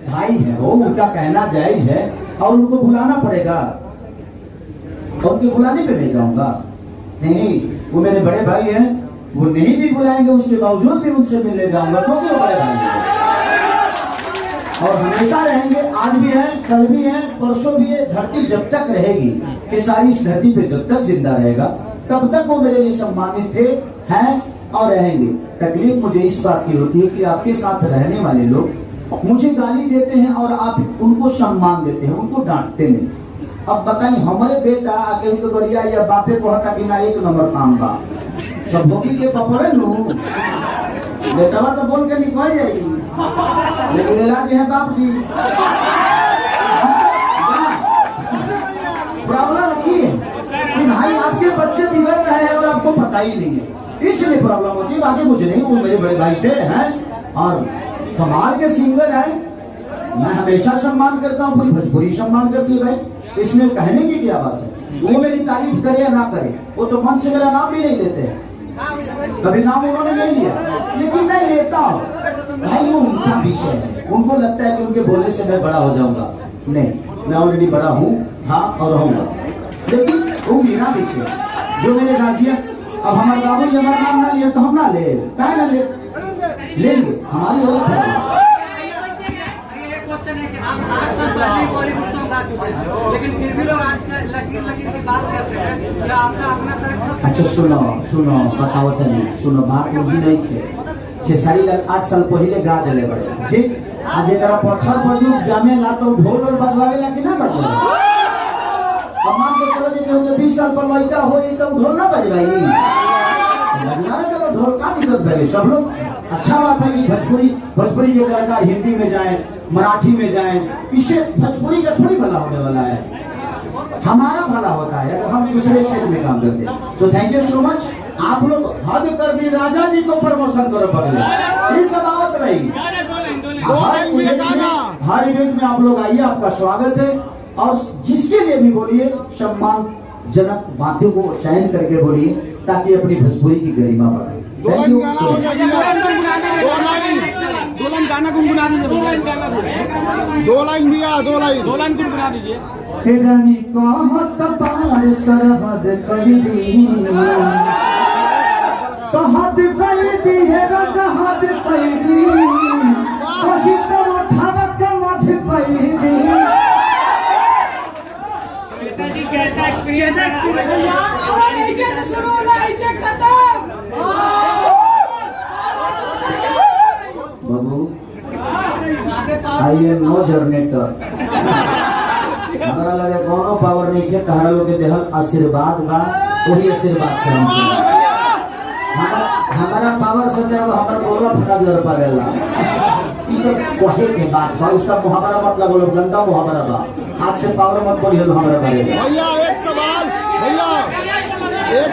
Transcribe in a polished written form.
भाई है वो, उनका कहना जायज है और उनको बुलाना पड़ेगा। और उनके बुलाने पे मैं जाऊंगा? नहीं, वो मेरे बड़े भाई हैं, वो नहीं भी बुलाएंगे उसके बावजूद भी उनसे मिलने जाऊंगा, क्योंकि वो बड़े भाई हैं और हमेशा रहेंगे। आज भी है, कल भी है, परसों भी है। धरती जब तक रहेगी, कि सारी इस धरती पे जब तक जिंदा रहेगा, तब तक वो मेरे लिए सम्मानित थे, हैं और रहेंगे। तकलीफ मुझे इस बात की होती है कि आपके साथ रहने वाले लोग मुझे गाली देते हैं और आप उनको सम्मान देते हैं, उनको डांटते नहीं। अब बताइए, हमारे बेटा आके उनको गरिया या बापे को हटा कि ना एक नंबर काम बा, जब भोगी के पपड़े लू बेटा तो बोल के निकल जाएगी, लेकिन इलाज है बाप जी। प्रॉब्लम की है कि भाई आपके बच्चे बिगड़ रहे हैं और आपको पता ही नहीं है, इसलिए प्रॉब्लम होती है। बाकी कुछ नहीं, वो मेरे बड़े भाई थे, हैं और कमाल के सिंगर हैं। मैं हमेशा सम्मान करता हूँ, पूरी भोजपुरी सम्मान करती है भाई, इसमें कहने की क्या बात है। वो मेरी तारीफ करे या ना करे, वो तो मन से मेरा नाम भी नहीं लेते हैं, कभी नाम उन्होंने नहीं लिया, लेकिन मैं लेता हूँ भाई। वो उनका विषय है, उनको लगता है कि उनके बोलने से मैं बड़ा हो जाऊंगा। नहीं, मैं ऑलरेडी बड़ा हूँ, हाँ और रहूंगा, लेकिन वो मेरा विषय जो मेरे राज्य। अब हमारे बाबू जी हमारा नाम ना लिया तो हम ना ले, क्या ना लेंगे, हमारी गलत है। बॉलीवुड सॉन्ग गा चुके हैं, लेकिन फिर भी लोग आज लकीर की बात करते हैं, या आपका अपना तरफ। अच्छा सुनो बताओ तनी, सुनो बात मुझे नहीं थे। खेसारी लाल 8 साल पहले गा दिले बड़े, ठीक। आज एक पत्थर पर जामे ला तो ढोल बदलावे ला कि ना बदलावे। अब मान के चलो जे 20 साल पर लड़का हो तो ढोल ना बजवाई, बदलावे तो ढोल का दिक्कत भाई। सब लोग अच्छा बात है कि भोजपुरी के कलाकार हिंदी में जाएं, मराठी में जाएं, इससे भोजपुरी का थोड़ी भला होने वाला है, हमारा भला होता है अगर हम दूसरे स्टेट में काम करते हैं। तो थैंक यू सो मच। आप लोग हद कर दी, राजा जी को प्रमोशन करो पगले, ये सब आवत रही। हर इवेंट में आप लोग आइए, आपका स्वागत है। और जिसके लिए भी बोलिए, सम्मानजनक बातों को चयन करके बोलिए, ताकि अपनी भोजपुरी की गरिमा बढ़े। दो लाइन गाना गुनगुना दीजिए, 2 लाइन भैया, 2 लाइन गुनगुना दीजिए। रानी कहत पार सरहद कर दी, कहत कर दी है राजहद कर दी, कही तो उठावक मठ कर दी। कैसा एक्सपीरियंस है? बाबू आई एम नो जर्नेटर, हमारा लगे कोनो पावर नहीं है, कहारा लोग के देहल आशीर्वाद बा, वही आशीर्वाद से हमारा पावर से जब हमारा बोला फटा जोर पावेला, ई तो कहे के बात बा, उसका मुहावरा मतलब बोलो, गंदा मुहावरा बा। आज से पावर मत बोलिए हमारा करेगा। भैया एक सवाल, भैया एक